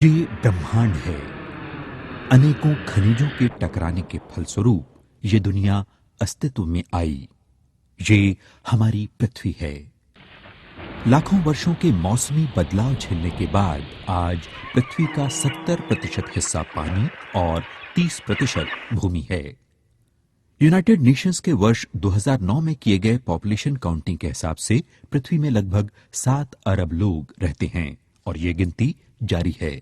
ये ब्रह्मांड है। अनेकों खनिजों के टकराने के फलस्वरूप ये दुनिया अस्तित्व में आई। ये हमारी पृथ्वी है। लाखों वर्षों के मौसमी बदलाव झेलने के बाद आज पृथ्वी का 70% हिस्सा पानी और 30% भूमि है। यूनाइटेड नेशंस के वर्ष 2009 में किए गए पॉपुलेशन काउंटिंग के हिसाब से पृथ्वी में लगभग 7 अरब लोग रहते हैं और ये गिनती जारी है।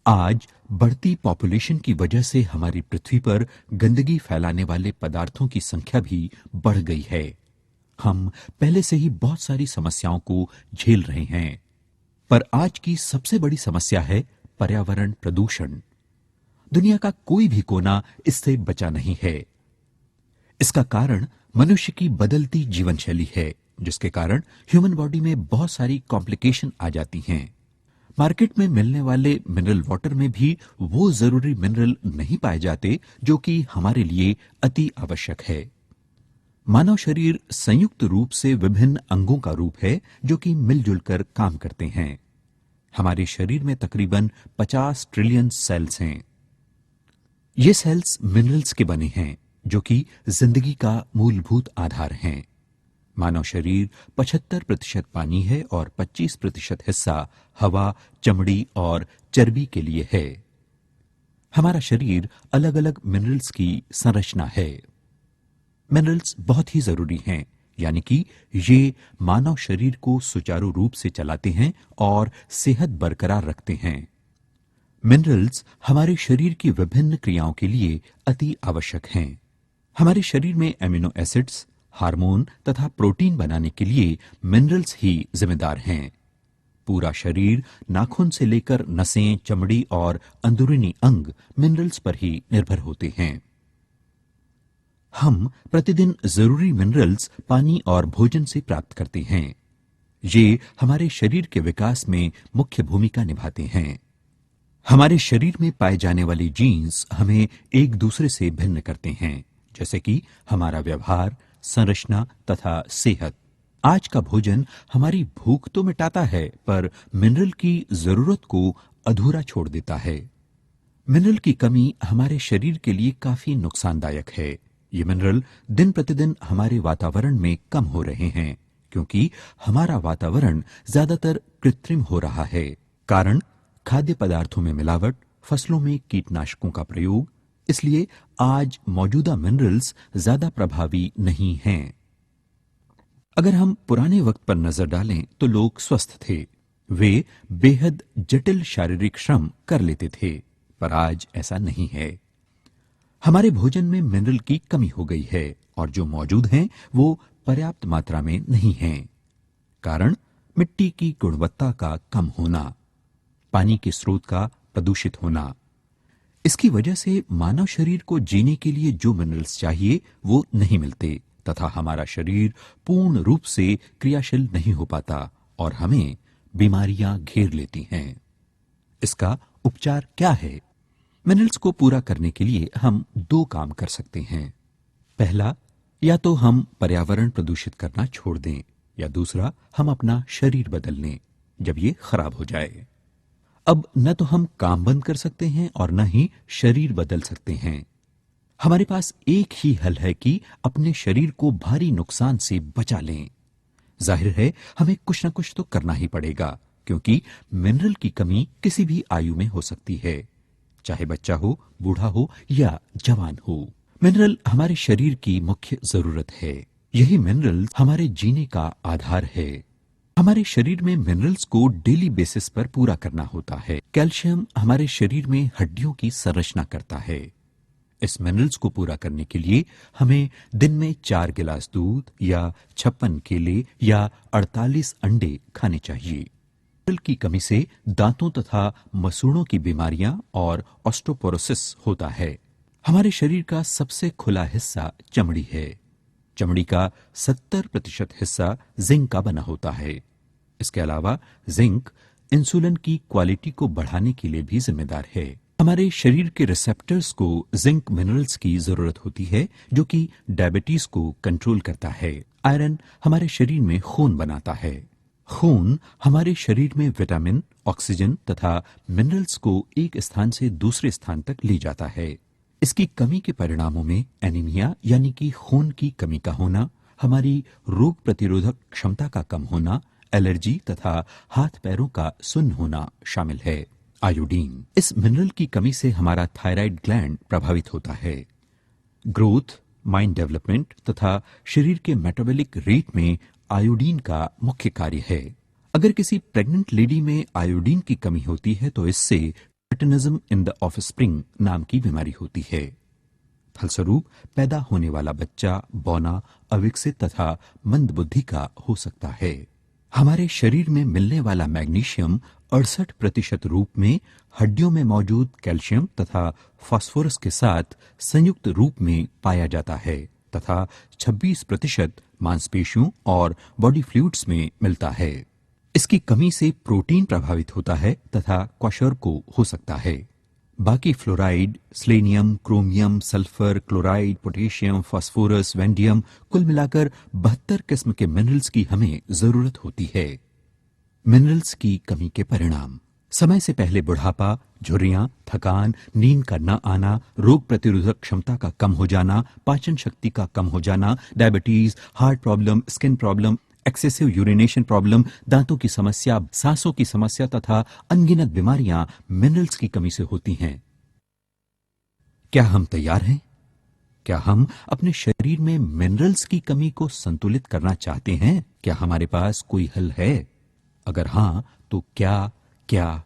आज बढ़ती पॉपुलेशन की वजह से हमारी पृथ्वी पर गंदगी फैलाने वाले पदार्थों की संख्या भी बढ़ गई है। हम पहले से ही बहुत सारी समस्याओं को झेल रहे हैं, पर आज की सबसे बड़ी समस्या है पर्यावरण प्रदूषण। दुनिया का कोई भी कोना इससे बचा नहीं है। इसका कारण मनुष्य की बदलती जीवन शैली है, जिसके कारण ह्यूमन बॉडी में बहुत सारी कॉम्प्लिकेशन आ जाती हैं। मार्केट में मिलने वाले मिनरल वाटर में भी वो जरूरी मिनरल नहीं पाए जाते जो कि हमारे लिए अति आवश्यक है। मानव शरीर संयुक्त रूप से विभिन्न अंगों का रूप है जो कि मिलजुल कर काम करते हैं। हमारे शरीर में तकरीबन 50 ट्रिलियन सेल्स हैं। ये सेल्स मिनरल्स के बने हैं जो कि जिंदगी का मूलभूत आधार हैं। मानव शरीर 75% पानी है और 25% हिस्सा हवा, चमड़ी और चर्बी के लिए है। हमारा शरीर अलग अलग मिनरल्स की संरचना है। मिनरल्स बहुत ही जरूरी हैं, यानी कि ये मानव शरीर को सुचारू रूप से चलाते हैं और सेहत बरकरार रखते हैं। मिनरल्स हमारे शरीर की विभिन्न क्रियाओं के लिए अति आवश्यक हैं। हमारे शरीर में एमिनो एसिड्स, हार्मोन तथा प्रोटीन बनाने के लिए मिनरल्स ही जिम्मेदार हैं। पूरा शरीर नाखून से लेकर नसें, चमड़ी और अंदरूनी अंग मिनरल्स पर ही निर्भर होते हैं। हम प्रतिदिन जरूरी मिनरल्स पानी और भोजन से प्राप्त करते हैं। ये हमारे शरीर के विकास में मुख्य भूमिका निभाते हैं। हमारे शरीर में पाए जाने वाले जीन्स हमें एक दूसरे से भिन्न करते हैं, जैसे कि हमारा व्यवहार, संरचना तथा सेहत। आज का भोजन हमारी भूख तो मिटाता है, पर मिनरल की जरूरत को अधूरा छोड़ देता है। मिनरल की कमी हमारे शरीर के लिए काफी नुकसानदायक है। ये मिनरल दिन प्रतिदिन हमारे वातावरण में कम हो रहे हैं, क्योंकि हमारा वातावरण ज्यादातर कृत्रिम हो रहा है। कारण खाद्य पदार्थों में मिलावट, फसलों में कीटनाशकों का प्रयोग। इसलिए आज मौजूदा मिनरल्स ज्यादा प्रभावी नहीं हैं। अगर हम पुराने वक्त पर नजर डालें तो लोग स्वस्थ थे। वे बेहद जटिल शारीरिक श्रम कर लेते थे, पर आज ऐसा नहीं है। हमारे भोजन में मिनरल की कमी हो गई है और जो मौजूद हैं वो पर्याप्त मात्रा में नहीं हैं। कारण मिट्टी की गुणवत्ता का कम होना, पानी के स्रोत का प्रदूषित होना। इसकी वजह से मानव शरीर को जीने के लिए जो मिनरल्स चाहिए वो नहीं मिलते तथा हमारा शरीर पूर्ण रूप से क्रियाशील नहीं हो पाता और हमें बीमारियां घेर लेती हैं। इसका उपचार क्या है? मिनरल्स को पूरा करने के लिए हम 2 काम कर सकते हैं। पहला, या तो हम पर्यावरण प्रदूषित करना छोड़ दें, या दूसरा हम अपना शरीर बदल लें जब ये खराब हो जाए। अब न तो हम काम बंद कर सकते हैं और न ही शरीर बदल सकते हैं। हमारे पास एक ही हल है कि अपने शरीर को भारी नुकसान से बचा लें। जाहिर है हमें कुछ न कुछ तो करना ही पड़ेगा, क्योंकि मिनरल की कमी किसी भी आयु में हो सकती है, चाहे बच्चा हो, बूढ़ा हो या जवान हो। मिनरल हमारे शरीर की मुख्य जरूरत है। यही मिनरल हमारे जीने का आधार है। हमारे शरीर में मिनरल्स को डेली बेसिस पर पूरा करना होता है। कैल्शियम हमारे शरीर में हड्डियों की संरचना करता है। इस मिनरल्स को पूरा करने के लिए हमें दिन में 4 गिलास दूध या 56 केले या 48 अंडे खाने चाहिए। मिनरल की कमी से दांतों तथा मसूड़ों की बीमारियां और ऑस्टोपोरोसिस होता है। हमारे शरीर का सबसे खुला हिस्सा चमड़ी है। चमड़ी का 70% हिस्सा जिंक का बना होता है। इसके अलावा जिंक इंसुलिन की क्वालिटी को बढ़ाने के लिए भी जिम्मेदार है। हमारे शरीर के रिसेप्टर्स को जिंक मिनरल्स की जरूरत होती है, जो कि डायबिटीज को कंट्रोल करता है। आयरन हमारे शरीर में खून बनाता है। खून हमारे शरीर में विटामिन ऑक्सीजन तथा मिनरल्स को एक स्थान से दूसरे स्थान तक ले जाता है। इसकी कमी के परिणामों में एनीमिया यानी कि खून की कमी का होना, हमारी रोग प्रतिरोधक क्षमता का कम होना, एलर्जी तथा हाथ पैरों का सुन्न होना शामिल है। आयोडीन, इस मिनरल की कमी से हमारा थायराइड ग्लैंड प्रभावित होता है। ग्रोथ, माइंड डेवलपमेंट तथा शरीर के मेटाबॉलिक रेट में आयोडीन का मुख्य कार्य है। अगर किसी प्रेग्नेंट लेडी में आयोडीन की कमी होती है तो इससे क्रेटिनिज्म इन द ऑफस्प्रिंग नाम की बीमारी होती है। फलस्वरूप पैदा होने वाला बच्चा बौना, अविकसित तथा मंदबुद्धि का हो सकता है। हमारे शरीर में मिलने वाला मैग्नीशियम 68% रूप में हड्डियों में मौजूद कैल्शियम तथा फास्फोरस के साथ संयुक्त रूप में पाया जाता है तथा 26% मांसपेशियों और बॉडी फ्लूइड्स में मिलता है। इसकी कमी से प्रोटीन प्रभावित होता है तथा क्वाशरको हो सकता है। बाकी fluoride, selenium, chromium, sulphur, chloride, potassium, phosphorus, vanadium, कुल मिलाकर 72 किस्म के मिनरल्स की हमें जरूरत होती है। मिनरल्स की कमी के परिणाम: समय से पहले बुढ़ापा, झुर्रियां, थकान, नींद का न आना, रोग प्रतिरोधक क्षमता का कम हो जाना, पाचन शक्ति का कम हो जाना, diabetes, heart problem, skin problem, excessive urination problem, दांतों की समस्या, सांसों की समस्या तथा अनगिनत बीमारियां मिनरल्स की कमी से होती हैं। क्या हम तैयार हैं? क्या हम अपने शरीर में मिनरल्स की कमी को संतुलित करना चाहते हैं? क्या हमारे पास कोई हल है? अगर हां, तो क्या क्या